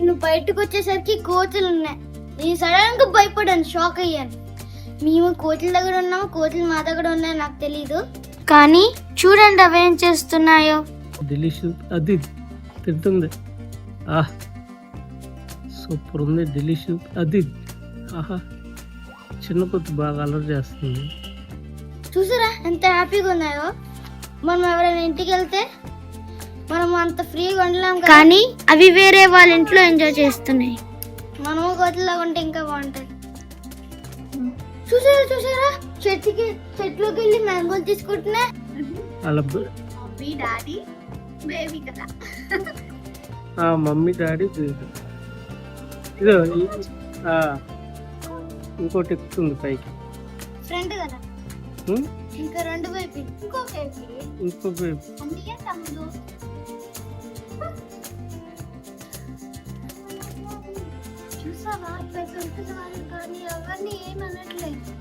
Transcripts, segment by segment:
నువ్వు బయటకు వచ్చేసరికి కోతులు ఉన్నాయి. నేను సడన్ గా భయపడాను, షాక్ అయ్యాను. మేము కోతుల దగ్గర ఉన్నాము, కోతులు మా దగ్గర ఉన్నాయి నాకు తెలీదు. కానీ చూడండి అవేం చేస్తున్నాయో. డెలిషియస్, అది తింటుంది. సూపర్ ఉంది, డెలిషియస్. అది ఆహా, చిన్న కొద్ది బాగా అలర్ట్ చేస్తుంది. చూసారా ఎంత హ్యాపీగా ఉన్నాయో. మనం ఎవరైనా ఇంటికి వెళ్తే మనం అంత ఫ్రీగా ఉండలేం, కానీ అవి వేరే వాళ్ళ ఇంట్లో ఎంజాయ్ చేస్తున్నాయి. మనము కోతుల్లాగా ఉంటే ఇంకా బాగుంటది. చూసారా చూసారా, చెట్లోకి వెళ్ళి మ్యాంగోలు తీసుకుంటున్నా. డాడీ బేబీ కదా. మమ్మీ డాడీ ఇదో ఇంకోటి ఎక్కుతుంది పైకి, ఫ్రంట్ కదా. ఇంకా రెండు వైపు ఇంకో వైపు అందుకే తమ్ముడు. చూసావా కానీ ఎవరిని ఏమనట్లేదు,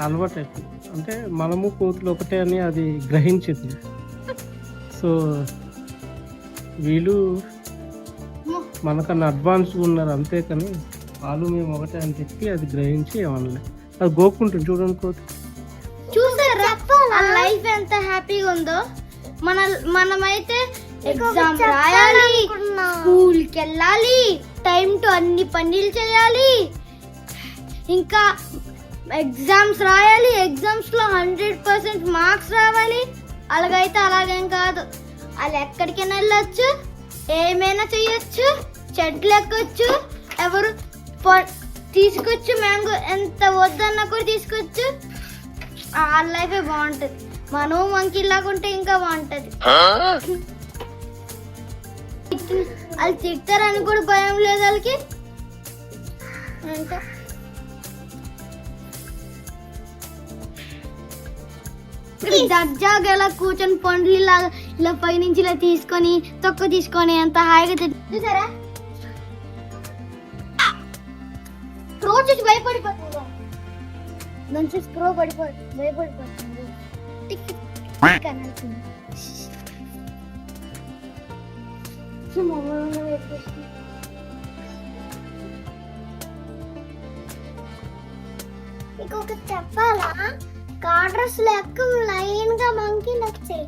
అలవాటు అయిపోయింది. అంటే మనము కోతులు ఒకటే అని అది గ్రహించింది. సో వీళ్ళు మనకన్నా అడ్వాన్స్గా ఉన్నారు అంతే, కానీ వాళ్ళు మేము ఒకటే అని చెప్పి అది గ్రహించి ఏమనలే. అది గోకుంటుంది చూడండి కోతి. చూసారా ఆ లైఫ్ ఎంత హ్యాపీగా ఉందో. మనమైతే ఎగ్జామ్ రాయాలి, స్కూల్కి వెళ్ళాలి, టైం టు అన్ని పనులు చేయాలి, ఇంకా ఎగ్జామ్స్ రాయాలి, ఎగ్జామ్స్ లో 100% మార్క్స్ రావాలి. అలాగైతే అలాగేం కాదు, వాళ్ళు ఎక్కడికైనా వెళ్ళొచ్చు, ఏమైనా చెయ్యొచ్చు, చెట్లు ఎక్కొచ్చు, ఎవరు తీసుకొచ్చు, మ్యాంగో ఎంత వద్దన్నా కూడా తీసుకొచ్చు. ఆ లైఫే బాగుంటది. మనం మంకీ లాగా ఉంటే ఇంకా బాగుంటది. వాళ్ళు తిడతారని కూడా భయం లేదు వాళ్ళకి. ఇంకా దర్జాగా ఇలా కూర్చొని పండ్లు ఇలా పైనుంచి ఇలా తీసుకొని తొక్క తీసుకొని ఎంత హాయిగా చూసారా. రోజు భయపడిపోతుంది, మంచి స్క్రో భయపడిపోతుంది. ఇంకొకటి చెప్పాలా, కార్డ్రస్ లెక్క లైన్ గా మంకీలు వచ్చాయి.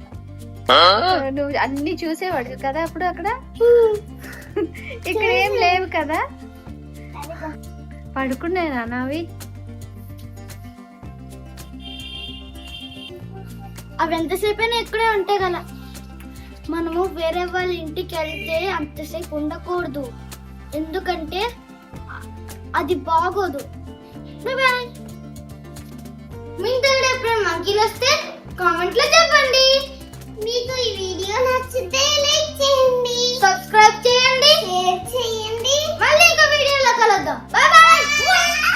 నువ్వు అన్ని చూసేవాడు కదా అప్పుడు అక్కడ. ఇక్కడ ఏం లేవు కదా, పడుకునేనా నావి. అవి ఎంతసేపు అయినా ఇక్కడే ఉంటాయి కదా. మనము వేరే వాళ్ళ ఇంటికి వెళ్తే అంతసేపు ఉండకూడదు, ఎందుకంటే అది బాగోదు. మీ దగ్గర ఎప్పుడైనా మంకీలు వస్తే కామెంట్ లో చెప్పండి.